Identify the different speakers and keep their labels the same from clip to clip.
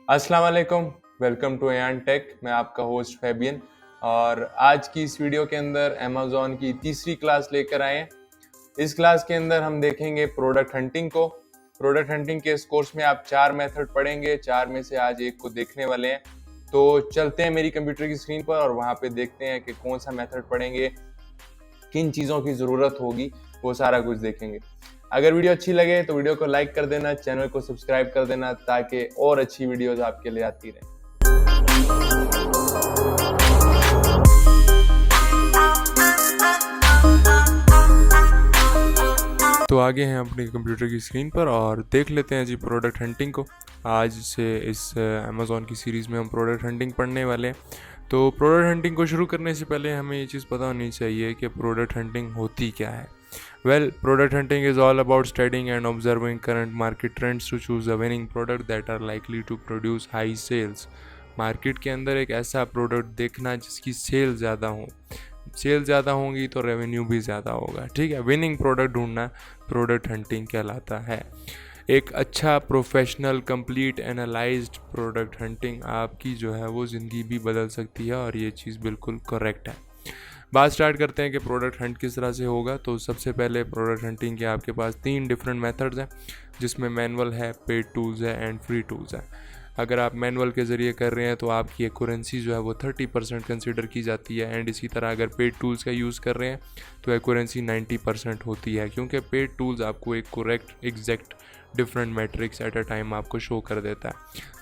Speaker 1: अस्सलाम वालेकुम, welcome to Ayaan take. मैं आपका होस्ट फैबियन और आज की इस वीडियो के अंदर अमेज़ॉन की तीसरी क्लास लेकर आए हैं। इस क्लास के अंदर हम देखेंगे प्रोडक्ट हंटिंग को। प्रोडक्ट हंटिंग के इस कोर्स में आप 4 मेथड पढ़ेंगे, 4 में से आज एक को देखने वाले हैं। तो चलते हैं मेरी कंप्यूटर की स्क्रीन पर और वहाँ पे देखते हैं कि कौन सा मेथड पढ़ेंगे, किन चीज़ों की ज़रूरत होगी, वो सारा कुछ देखेंगे। अगर वीडियो अच्छी लगे तो वीडियो को लाइक कर देना, चैनल को सब्सक्राइब कर देना ताकि और अच्छी वीडियोस आपके लिए आती रहें। तो आगे हैं अपने कंप्यूटर की स्क्रीन पर और देख लेते हैं जी प्रोडक्ट हंटिंग को। आज से इस अमेज़ॉन की सीरीज़ में हम प्रोडक्ट हंटिंग पढ़ने वाले हैं। तो प्रोडक्ट हंटिंग को शुरू करने से पहले हमें ये चीज़ पता होनी चाहिए कि प्रोडक्ट हंटिंग होती क्या है। Well, product hunting is all about studying and observing current market trends to choose a winning product that are likely to produce high sales. Market के अंदर एक ऐसा प्रोडक्ट देखना जिसकी सेल ज़्यादा हो। सेल ज़्यादा होंगी तो रेवेन्यू भी ज़्यादा होगा। ठीक है, विनिंग प्रोडक्ट ढूंढना प्रोडक्ट हंटिंग कहलाता है। एक अच्छा professional complete analysed product hunting आपकी जो है वो ज़िंदगी भी बदल सकती है और ये चीज़ बिल्कुल करेक्ट है। बात स्टार्ट करते हैं कि प्रोडक्ट हंट किस तरह से होगा। तो सबसे पहले प्रोडक्ट हंटिंग के आपके पास 3 डिफरेंट मेथड्स हैं, जिसमें मैनुअल है, पेड टूल्स है एंड फ्री टूल्स है। अगर आप मैनुअल के ज़रिए कर रहे हैं तो आपकी एक्यूरेंसी जो है वो 30% कंसिडर की जाती है एंड इसी तरह अगर पेड टूल्स का यूज़ कर रहे हैं तो एक्यूरेंसी 90% होती है, क्योंकि पेड टूल्स आपको एक correct exact different matrix at a time आपको शो कर देता है।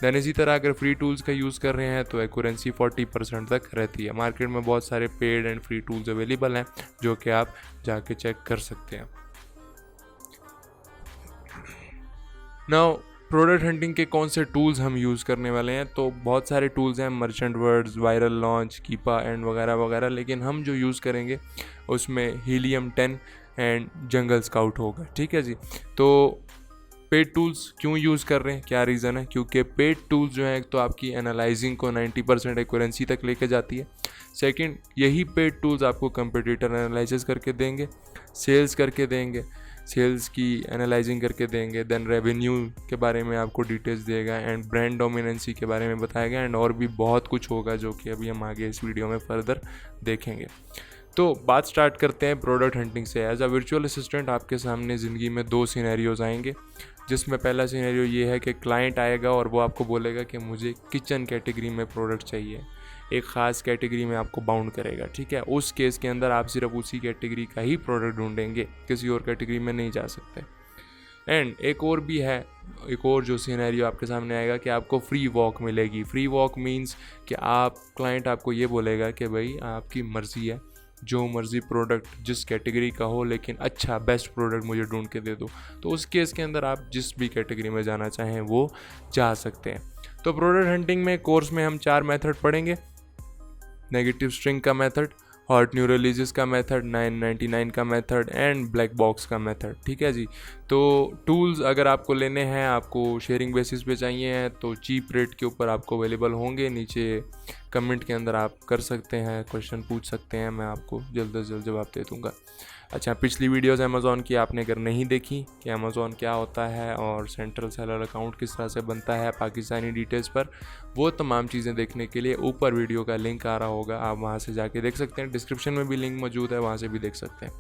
Speaker 1: दैन इसी तरह अगर फ्री टूल्स का यूज़ कर रहे हैं तो एक्यूरेंसी 40% तक रहती है। मार्केट में बहुत सारे paid and free tools available हैं जो कि आप जाके चेक कर सकते हैं। नाउ प्रोडक्ट हंटिंग के कौन से टूल्स हम यूज़ करने वाले हैं, तो बहुत सारे टूल्स हैं, Merchant Words, Viral Launch, Keepa and वगैरह वगैरह, लेकिन हम जो यूज़ करेंगे उसमें हीलियम 10 एंड जंगल स्काउट होगा। ठीक है जी। तो पेड टूल्स क्यों यूज़ कर रहे हैं, क्या रीज़न है? क्योंकि पेड टूल्स जो है एक तो आपकी एनालाइजिंग को 90% एक्यूरेंसी तक लेके जाती है। सेकंड, यही पेड टूल्स आपको कंपटीटर एनालिसिस करके देंगे, सेल्स करके देंगे, सेल्स की एनालाइजिंग करके देंगे, देन रेवेन्यू के बारे में आपको डिटेल्स देगा एंड ब्रांड डोमिनेंसी के बारे में बताएगा एंड और भी बहुत कुछ होगा जो कि अभी हम आगे इस वीडियो में फर्दर देखेंगे। तो बात स्टार्ट करते हैं प्रोडक्ट हंटिंग से। एज अ वर्चुअल असिस्टेंट आपके सामने ज़िंदगी में 2 सिनेरियोज़ आएंगे, जिसमें पहला सिनेरियो ये है कि क्लाइंट आएगा और वो आपको बोलेगा कि मुझे किचन कैटेगरी में प्रोडक्ट चाहिए, एक ख़ास कैटेगरी में आपको बाउंड करेगा। ठीक है, उस केस के अंदर आप सिर्फ उसी कैटेगरी का ही प्रोडक्ट ढूंढेंगे, किसी और कैटेगरी में नहीं जा सकते। एंड एक और भी है, एक और जो सिनेरियो आपके सामने आएगा कि आपको फ्री वॉक मिलेगी। फ्री वॉक मीन्स कि क्लाइंट आपको ये बोलेगा कि भाई आपकी मर्ज़ी है, जो मर्ज़ी प्रोडक्ट जिस कैटेगरी का हो लेकिन अच्छा बेस्ट प्रोडक्ट मुझे ढूंढ के दे दो। तो उस केस के अंदर आप जिस भी कैटेगरी में जाना चाहें वो जा सकते हैं। तो प्रोडक्ट हंटिंग में कोर्स में हम 4 मेथड पढ़ेंगे। नेगेटिव स्ट्रिंग का मेथड, हॉट न्यू रिलीजेस का मेथड, 999 का मेथड एंड ब्लैक बॉक्स का मेथड। ठीक है जी। तो टूल्स अगर आपको लेने हैं, आपको शेयरिंग बेसिस पे चाहिए हैं तो चीप रेट के ऊपर आपको अवेलेबल होंगे। नीचे कमेंट के अंदर आप कर सकते हैं, क्वेश्चन पूछ सकते हैं, मैं आपको जल्द से जल्द जवाब दे दूंगा। अच्छा, पिछली वीडियोस अमेज़ॉन की आपने अगर नहीं देखी कि अमेज़ॉन क्या होता है और सेंट्रल सेलर अकाउंट किस तरह से बनता है पाकिस्तानी डिटेल्स पर, वो तमाम चीज़ें देखने के लिए ऊपर वीडियो का लिंक आ रहा होगा, आप वहाँ से जाके देख सकते हैं। डिस्क्रिप्शन में भी लिंक मौजूद है, वहाँ से भी देख सकते हैं।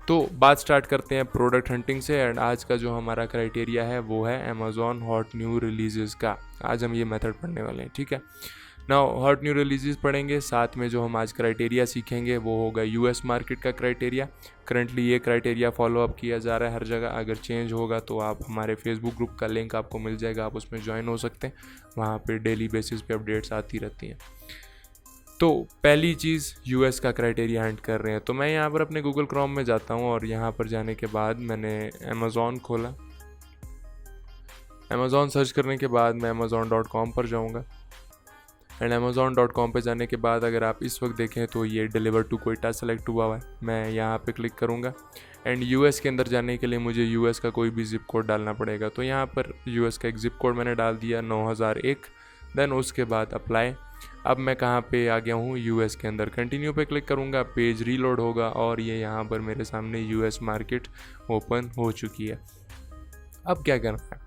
Speaker 1: तो बात स्टार्ट करते हैं प्रोडक्ट हंटिंग से एंड आज का जो हमारा क्राइटेरिया है वो है अमेज़ॉन हॉट न्यू रिलीजेस का। आज हम ये मेथड पढ़ने वाले हैं। ठीक है, नाउ हॉट न्यू रिलीजेस पढ़ेंगे, साथ में जो हम आज क्राइटेरिया सीखेंगे वो होगा यूएस मार्केट का क्राइटेरिया। करंटली ये क्राइटेरिया फॉलो अप किया जा रहा है हर जगह, अगर चेंज होगा तो आप हमारे फेसबुक ग्रुप का लिंक आपको मिल जाएगा, आप उसमें ज्वाइन हो सकते हैं, वहाँ पे डेली बेसिस पे अपडेट्स आती रहती हैं। तो पहली चीज़ यूएस का क्राइटेरिया हंट कर रहे हैं। तो मैं यहाँ पर अपने गूगल क्रोम में जाता हूँ और यहाँ पर जाने के बाद मैंने अमेज़ॉन खोला। अमेज़ॉन सर्च करने के बाद मैं amazon.com पर जाऊँगा एंड amazon.com पे जाने के बाद अगर आप इस वक्त देखें तो ये डिलीवर टू कोयटा सेलेक्ट हुआ है। मैं यहाँ पे क्लिक करूँगा एंड यूएस के अंदर जाने के लिए मुझे यूएस का कोई भी ज़िप कोड डालना पड़ेगा। तो यहाँ पर यूएस का एक ज़िप कोड मैंने डाल दिया 9001, देन उसके बाद अप्लाई। अब मैं कहाँ पे आ गया हूँ, यूएस के अंदर। कंटिन्यू पे क्लिक करूँगा, पेज रीलोड होगा और ये यहाँ पर मेरे सामने यूएस मार्केट ओपन हो चुकी है। अब क्या करना है,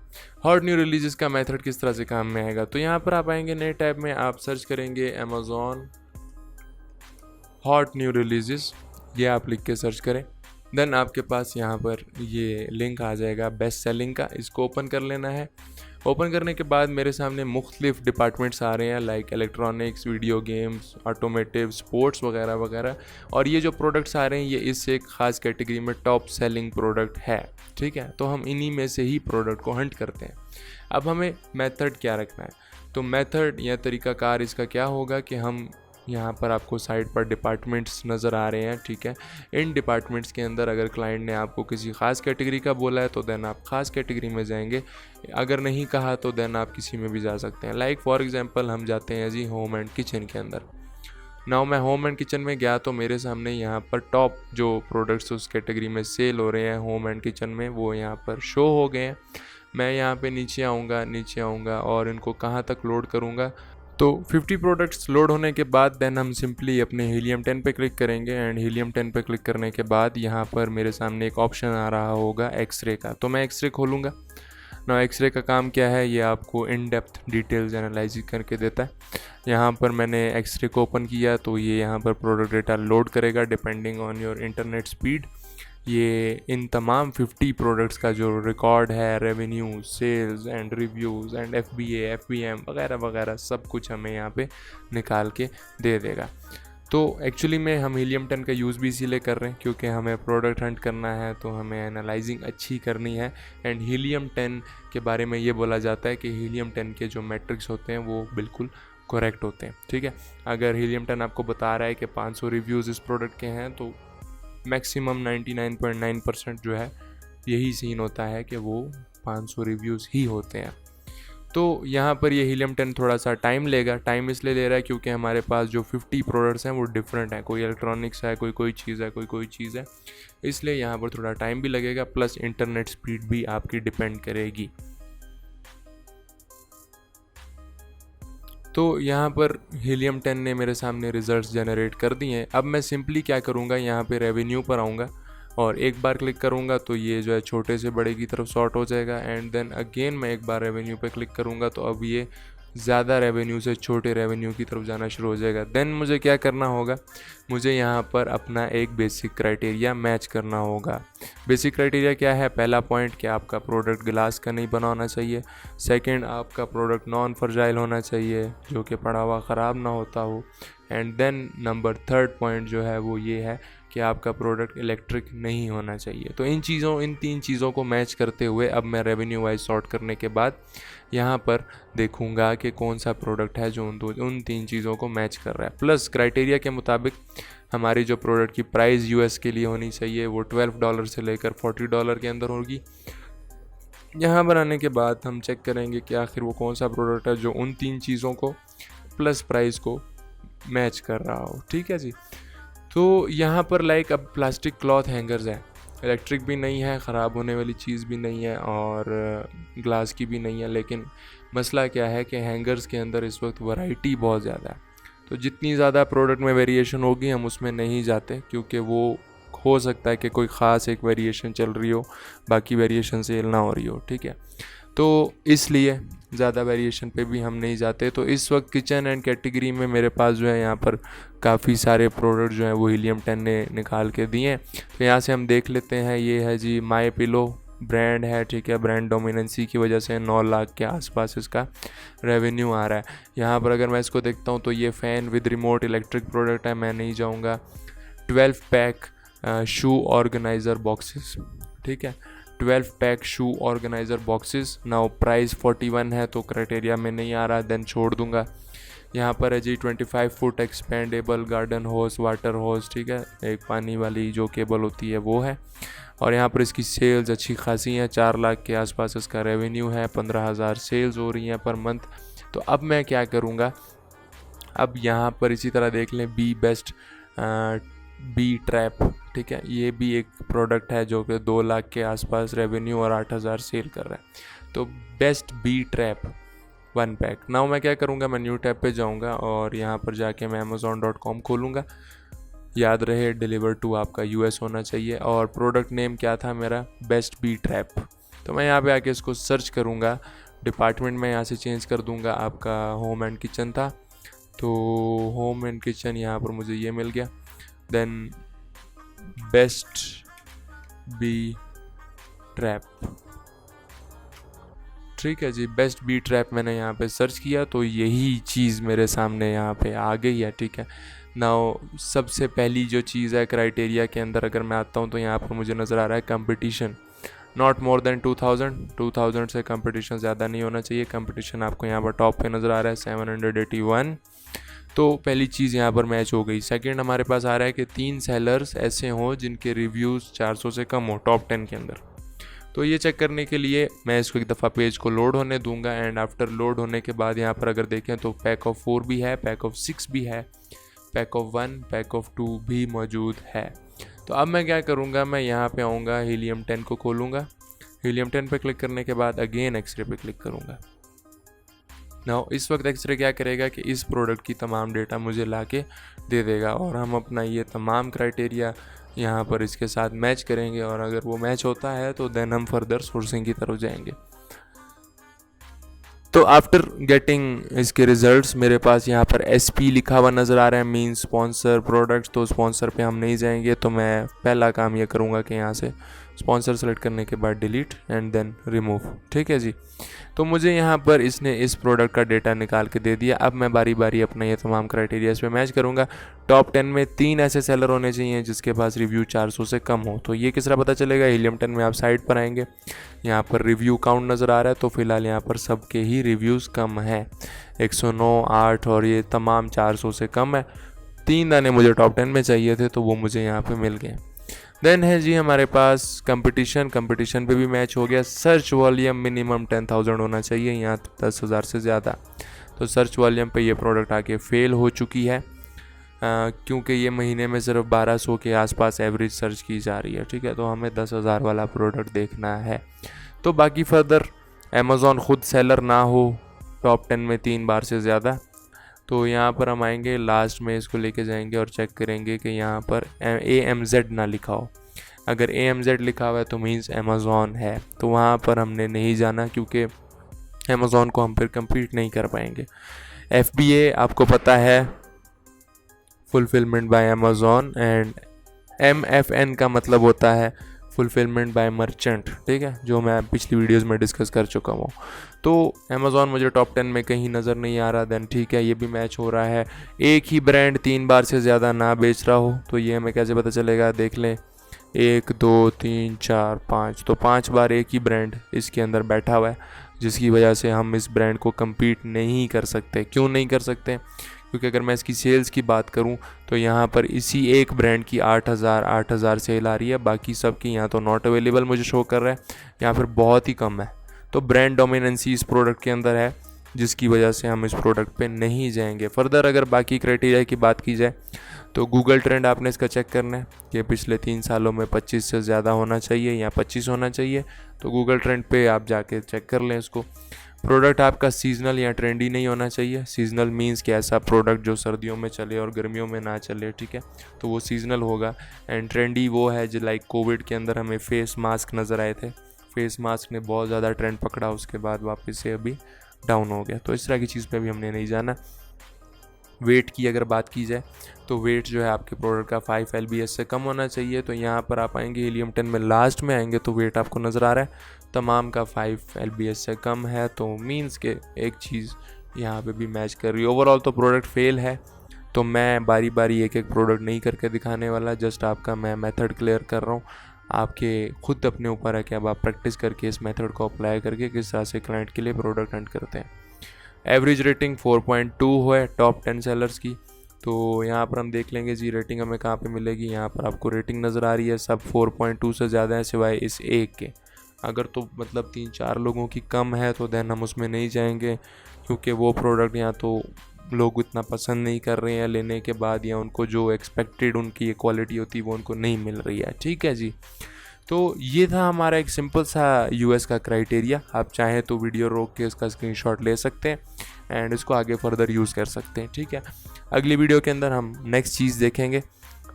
Speaker 1: हॉट न्यू रिलीजेस का मेथड किस तरह से काम में आएगा, तो यहाँ पर आप आएंगे नए टैब में, आप सर्च करेंगे अमेज़ॉन हॉट न्यू रिलीजेस, ये आप लिख के सर्च करें। देन आपके पास यहाँ पर ये लिंक आ जाएगा बेस्ट सेलिंग का, इसको ओपन कर लेना है। ओपन करने के बाद मेरे सामने मुख्तलिफ डिपार्टमेंट्स आ रहे हैं like electronics, video games, automotive, sports वगैरह वगैरह, और ये जो प्रोडक्ट्स आ रहे हैं ये इस एक ख़ास कैटेगरी में टॉप सेलिंग प्रोडक्ट है, ठीक है। तो हम इन्हीं में से ही प्रोडक्ट को हंट करते हैं। अब हमें मेथड क्या रखना है, तो मेथड या तरीक़ाकार इसका क्या होगा कि हम यहाँ पर आपको साइट पर डिपार्टमेंट्स नज़र आ रहे हैं, ठीक है। इन डिपार्टमेंट्स के अंदर अगर क्लाइंट ने आपको किसी ख़ास कैटेगरी का बोला है तो देन आप ख़ास कैटेगरी में जाएंगे, अगर नहीं कहा तो देन आप किसी में भी जा सकते हैं। लाइक फॉर एग्जांपल हम जाते हैं जी होम एंड किचन के अंदर। नाउ मैं होम एंड किचन में गया तो मेरे सामने यहाँ पर टॉप जो प्रोडक्ट्स उस कैटेगरी में सेल हो रहे हैं होम एंड किचन में वो यहाँ पर शो हो गए हैं। मैं यहाँ पे नीचे आऊँगा और इनको कहाँ तक लोड करूँगा, तो 50 प्रोडक्ट्स लोड होने के बाद देन हम सिंपली अपने हीलियम 10 पे क्लिक करेंगे एंड हीलियम 10 पे क्लिक करने के बाद यहाँ पर मेरे सामने एक ऑप्शन आ रहा होगा एक्सरे का, तो मैं एक्सरे खोलूँगा ना। एक्सरे का काम क्या है, ये आपको इन डेप्थ डिटेल्स एनालाइज करके देता है। यहाँ पर मैंने एक्सरे को ओपन किया तो ये यहाँ पर प्रोडक्ट डेटा लोड करेगा depending on your internet speed. ये इन तमाम 50 प्रोडक्ट्स का जो रिकॉर्ड है, revenue, sales and reviews and FBA, FBM वगैरह वगैरह सब कुछ हमें यहाँ पे निकाल के दे देगा। तो एक्चुअली में हम हीलियम 10 का यूज़ भी इसीलिए कर रहे हैं क्योंकि हमें प्रोडक्ट हंट करना है, तो हमें एनालाइजिंग अच्छी करनी है। एंड हीलियम 10 के बारे में ये बोला जाता है कि हीलियम 10 के जो मैट्रिक्स होते हैं वो बिल्कुल करेक्ट होते हैं, ठीक है। अगर हीलियम 10 आपको बता रहा है कि 500 रिव्यूज़ इस प्रोडक्ट के हैं तो मैक्सिमम 99.9% जो है यही सीन होता है कि वो 500 रिव्यूज़ ही होते हैं। तो यहाँ पर ये हीलियम 10 थोड़ा सा टाइम लेगा। टाइम इसलिए ले रहा है क्योंकि हमारे पास जो 50 प्रोडक्ट्स हैं वो डिफरेंट हैं, कोई इलेक्ट्रॉनिक्स है, कोई चीज़ है, कोई चीज़ है, इसलिए यहाँ पर थोड़ा टाइम भी लगेगा, प्लस इंटरनेट स्पीड भी आपकी डिपेंड करेगी। तो यहाँ पर हीलियम 10 ने मेरे सामने रिजल्ट्स जनरेट कर दिए हैं। अब मैं सिंपली क्या करूँगा, यहाँ पे रेवेन्यू पर आऊँगा और एक बार क्लिक करूँगा तो ये जो है छोटे से बड़े की तरफ सॉर्ट हो जाएगा। एंड देन अगेन मैं एक बार रेवेन्यू पे क्लिक करूँगा तो अब ये ज़्यादा रेवेन्यू से छोटे रेवेन्यू की तरफ जाना शुरू हो जाएगा। देन मुझे क्या करना होगा, मुझे यहाँ पर अपना एक बेसिक क्राइटेरिया मैच करना होगा। बेसिक क्राइटेरिया क्या है, पहला पॉइंट कि आपका प्रोडक्ट ग्लास का नहीं बना होना चाहिए। सेकंड, आपका प्रोडक्ट नॉन फ्रजाइल होना चाहिए, जो कि पड़ा हुआ ख़राब ना होता हो। And then number third point जो है वो ये है कि आपका प्रोडक्ट इलेक्ट्रिक नहीं होना चाहिए। तो इन 3 चीज़ों को मैच करते हुए अब मैं रेवेन्यू वाइज सॉर्ट करने के बाद यहाँ पर देखूँगा कि कौन सा प्रोडक्ट है जो उन 3 चीज़ों को मैच कर रहा है। प्लस क्राइटेरिया के मुताबिक हमारी जो प्रोडक्ट की प्राइस US के लिए होनी चाहिए वो $12 से लेकर $40 के अंदर होगी। यहाँ पर आने के बाद हम चेक करेंगे कि आखिर वो कौन सा प्रोडक्ट है जो उन 3 चीज़ों को प्लस प्राइस को मैच कर रहा हो, ठीक है जी। तो यहाँ पर लाइक अब प्लास्टिक क्लॉथ हैंगर्स हैं, इलेक्ट्रिक भी नहीं है, ख़राब होने वाली चीज़ भी नहीं है और ग्लास की भी नहीं है, लेकिन मसला क्या है कि हैंगर्स के अंदर इस वक्त वैरायटी बहुत ज़्यादा है। तो जितनी ज़्यादा प्रोडक्ट में वेरिएशन होगी हम उसमें नहीं जाते, क्योंकि वो हो सकता है कि कोई ख़ास एक वेरिएशन चल रही हो, बाकी वेरिएशन सेल ना हो रही हो, ठीक है। तो इसलिए ज़्यादा वेरिएशन पे भी हम नहीं जाते। तो इस वक्त किचन एंड कैटेगरी में मेरे पास जो है यहाँ पर काफ़ी सारे प्रोडक्ट जो हैं वो हीलियम 10 ने निकाल के दिए हैं। तो यहाँ से हम देख लेते हैं, ये है जी माई पिलो ब्रांड है, ठीक है। ब्रांड डोमिनेंसी की वजह से 9 लाख के आसपास इसका रेवेन्यू आ रहा है। यहाँ पर अगर मैं इसको देखता हूँ तो ये fan with remote electric product है, मैं नहीं जाऊँगा। 12 पैक शू ऑर्गेनाइज़र बॉक्सेस, ठीक है, 12 पैक शू ऑर्गेनाइज़र बॉक्सेस। नाउ प्राइस 41 है तो क्राइटेरिया में नहीं आ रहा, देन छोड़ दूंगा। यहाँ पर है जी 25 फुट एक्सपेंडेबल गार्डन होस वाटर होस, ठीक है, एक पानी वाली जो केबल होती है वो है। और यहाँ पर इसकी सेल्स अच्छी खासी हैं, 4 लाख के आसपास इसका रेवेन्यू है, 15,000 सेल्स हो रही हैं पर मंथ। तो अब मैं क्या करूँगा, अब यहाँ पर इसी तरह देख लें बी बेस्ट बी ट्रैप, ठीक है, ये भी एक प्रोडक्ट है जो कि 2 लाख के आसपास रेवेन्यू और 8,000 सेल कर रहा है। तो best bee trap 1 pack. Now मैं क्या करूँगा, मैं न्यू टैब पे जाऊँगा और यहाँ पर जाके मैं amazon.com खोलूँगा। याद रहे डिलीवर टू आपका US होना चाहिए और प्रोडक्ट नेम क्या था मेरा, बेस्ट बी ट्रैप। तो मैं यहाँ पे आके इसको सर्च करूँगा, डिपार्टमेंट में यहाँ से चेंज कर दूँगा, आपका होम एंड किचन था तो होम एंड किचन यहाँ पर मुझे ये मिल गया। देन बेस्ट बी ट्रैप, ठीक है जी, बेस्ट बी ट्रैप मैंने यहाँ पे सर्च किया तो यही चीज़ मेरे सामने यहाँ पे आ गई है, ठीक है। नाउ सबसे पहली जो चीज़ है क्राइटेरिया के अंदर अगर मैं आता हूँ तो यहाँ पर मुझे नज़र आ रहा है कंपटीशन नॉट मोर देन 2000 से कंपटीशन ज़्यादा नहीं होना चाहिए। कंपटीशन आपको यहाँ पर टॉप पे नज़र आ रहा है 781, तो पहली चीज़ यहाँ पर मैच हो गई। सेकंड हमारे पास आ रहा है कि 3 सेलर्स ऐसे हों जिनके रिव्यूज़ 400 से कम हो टॉप 10 के अंदर। तो ये चेक करने के लिए मैं इसको एक दफ़ा पेज को लोड होने दूंगा एंड आफ्टर लोड होने के बाद यहाँ पर अगर देखें तो पैक ऑफ 4 भी है, पैक ऑफ 6 भी है, पैक ऑफ 1, पैक ऑफ 2 भी मौजूद है। तो अब मैं क्या करूँगा, मैं यहाँ पे आऊँगा, हीलियम 10 को खोलूँगा, हीलियम 10 पे क्लिक करने के बाद अगेन एक्सरे पे क्लिक करूँगा। नाउ इस वक्त एक्सरे क्या करेगा कि इस प्रोडक्ट की तमाम डेटा मुझे ला के दे देगा और हम अपना ये तमाम क्राइटेरिया यहाँ पर इसके साथ मैच करेंगे और अगर वो मैच होता है तो देन हम फर्दर सोर्सिंग की तरफ जाएंगे। तो आफ्टर गेटिंग इसके रिजल्ट्स मेरे पास यहाँ पर SP लिखा हुआ नज़र आ रहा है, मीन स्पॉन्सर प्रोडक्ट्स। तो स्पॉन्सर पे हम नहीं जाएंगे, तो मैं पहला काम ये करूँगा कि यहाँ से स्पॉन्सर सेलेक्ट करने के बाद डिलीट एंड देन रिमूव, ठीक है जी। तो मुझे यहाँ पर इसने इस प्रोडक्ट का डेटा निकाल के दे दिया। अब मैं बारी बारी अपना ये तमाम क्राइटेरिया इस पर मैच करूँगा। टॉप 10 में 3 ऐसे सेलर होने चाहिए जिसके पास रिव्यू 400 से कम हो। तो ये किस तरह पता चलेगा, हीलियम 10 में आप साइड पर आएंगे, यहाँ पर रिव्यू काउंट नज़र आ रहा है, तो फिलहाल यहाँ पर सबके ही रिव्यूज़ कम है, 109, 8 और ये तमाम 400 से कम है। 3 दाने मुझे टॉप 10 में चाहिए थे तो वो मुझे यहाँ पे मिल गए। देन है जी हमारे पास कंपटीशन पे भी मैच हो गया। सर्च वॉल्यूम मिनिमम 10,000 होना चाहिए, यहाँ 10,000 से ज़्यादा। तो सर्च वॉल्यूम पे ये प्रोडक्ट आके फेल हो चुकी है क्योंकि ये महीने में सिर्फ 1200 के आसपास एवरेज सर्च की जा रही है, ठीक है। तो हमें 10,000 वाला प्रोडक्ट देखना है। तो बाकी फर्दर अमेज़ॉन खुद सेलर ना हो टॉप 10 में 3 बार से ज़्यादा, तो यहाँ पर हम आएंगे, लास्ट में इसको लेके जाएंगे और चेक करेंगे कि यहाँ पर AMZ ना लिखा हो। अगर AMZ लिखा हुआ है तो मीन्स अमेज़ॉन है, तो वहाँ पर हमने नहीं जाना क्योंकि अमेज़ॉन को हम फिर कंप्लीट नहीं कर पाएंगे। FBA आपको पता है, fulfilment bye Amazon, and MFN का मतलब होता है फुलफिलमेंट बाय मर्चेंट, ठीक है, जो मैं पिछली वीडियोस में डिस्कस कर चुका हूँ। तो अमेज़ॉन मुझे टॉप 10 में कहीं नज़र नहीं आ रहा। देन ठीक है, ये भी मैच हो रहा है। एक ही ब्रांड 3 बार से ज़्यादा ना बेच रहा हो, तो ये हमें कैसे पता चलेगा, देख लें, 1 2 3 4 5, तो 5 बार एक ही ब्रांड इसके अंदर बैठा हुआ है, जिसकी वजह से हम इस ब्रांड को कम्पीट नहीं कर सकते। क्यों नहीं कर सकते, क्योंकि अगर मैं इसकी सेल्स की बात करूं तो यहाँ पर इसी एक ब्रांड की 8,000 सेल आ रही है, बाकी सब की यहाँ तो नॉट अवेलेबल मुझे शो कर रहा है, यहाँ पर बहुत ही कम है। तो ब्रांड डोमिनेंसी इस प्रोडक्ट के अंदर है, जिसकी वजह से हम इस प्रोडक्ट पे नहीं जाएंगे। फर्दर अगर बाकी क्राइटेरिया की बात की जाए तो गूगल ट्रेंड आपने इसका चेक करना है कि पिछले 3 सालों में 25 से ज़्यादा होना चाहिए या 25 होना चाहिए। तो गूगल ट्रेंड पे आप जाके चेक कर लें इसको। प्रोडक्ट आपका सीजनल या ट्रेंडी नहीं होना चाहिए। सीजनल मींस कि ऐसा प्रोडक्ट जो सर्दियों में चले और गर्मियों में ना चले, ठीक है, तो वो सीजनल होगा। एंड ट्रेंडी वो है जो लाइक कोविड के अंदर हमें फेस मास्क नज़र आए थे, फेस मास्क ने बहुत ज़्यादा ट्रेंड पकड़ा, उसके बाद वापस से अभी डाउन हो गया। तो इस तरह की चीज़ पे भी हमने नहीं जाना। वेट की अगर बात की जाए तो वेट जो है आपके प्रोडक्ट का 5 LBS से कम होना चाहिए। तो यहाँ पर आप आएंगे, हीलियम 10 में लास्ट में आएंगे तो वेट आपको नज़र आ रहा है तमाम का 5 LBS से कम है। तो मीन्स के एक चीज़ यहाँ पे भी मैच कर रही है। ओवरऑल तो प्रोडक्ट फेल है। तो मैं बारी बारी एक एक प्रोडक्ट नहीं करके दिखाने वाला, जस्ट आपका मैं मेथड क्लियर कर रहा हूँ। आपके खुद अपने ऊपर है कि अब आप प्रैक्टिस करके इस मेथड को अप्लाई करके किस तरह से क्लाइंट के लिए प्रोडक्ट हंट करते हैं। एवरेज रेटिंग 4.2 है टॉप 10 सेलर्स की। तो यहाँ पर हम देख लेंगे जी रेटिंग हमें कहाँ पे मिलेगी। यहाँ पर आपको रेटिंग नज़र आ रही है, सब 4.2 से ज़्यादा है सिवाय इस एक के। अगर तो मतलब 3-4 लोगों की कम है तो देन हम उसमें नहीं जाएंगे, क्योंकि वो प्रोडक्ट यहाँ तो लोग इतना पसंद नहीं कर रहे हैं लेने के बाद, या उनको जो एक्सपेक्टेड उनकी ये क्वालिटी होती है वो उनको नहीं मिल रही है। ठीक है जी, तो ये था हमारा एक सिंपल सा US का क्राइटेरिया। आप चाहें तो वीडियो रोक के इसका स्क्रीनशॉट ले सकते हैं एंड इसको आगे फर्दर यूज़ कर सकते हैं। ठीक है, अगली वीडियो के अंदर हम नेक्स्ट चीज़ देखेंगे।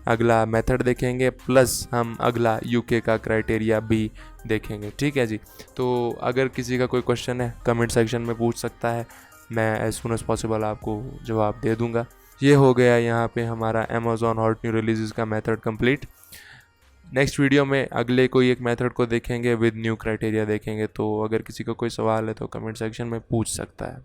Speaker 1: अगला मेथड देखेंगे, प्लस हम अगला यूके का क्राइटेरिया भी देखेंगे। ठीक है जी। तो अगर किसी का कोई क्वेश्चन है कमेंट सेक्शन में पूछ सकता है, मैं एज सुन एज पॉसिबल आपको जवाब दे दूंगा। ये हो गया यहाँ पे हमारा अमेज़ॉन हॉट न्यू रिलीजेस का मेथड कंप्लीट। नेक्स्ट वीडियो में अगले कोई एक मेथड को देखेंगे, विद न्यू क्राइटेरिया देखेंगे। तो अगर किसी का कोई सवाल है तो कमेंट सेक्शन में पूछ सकता है।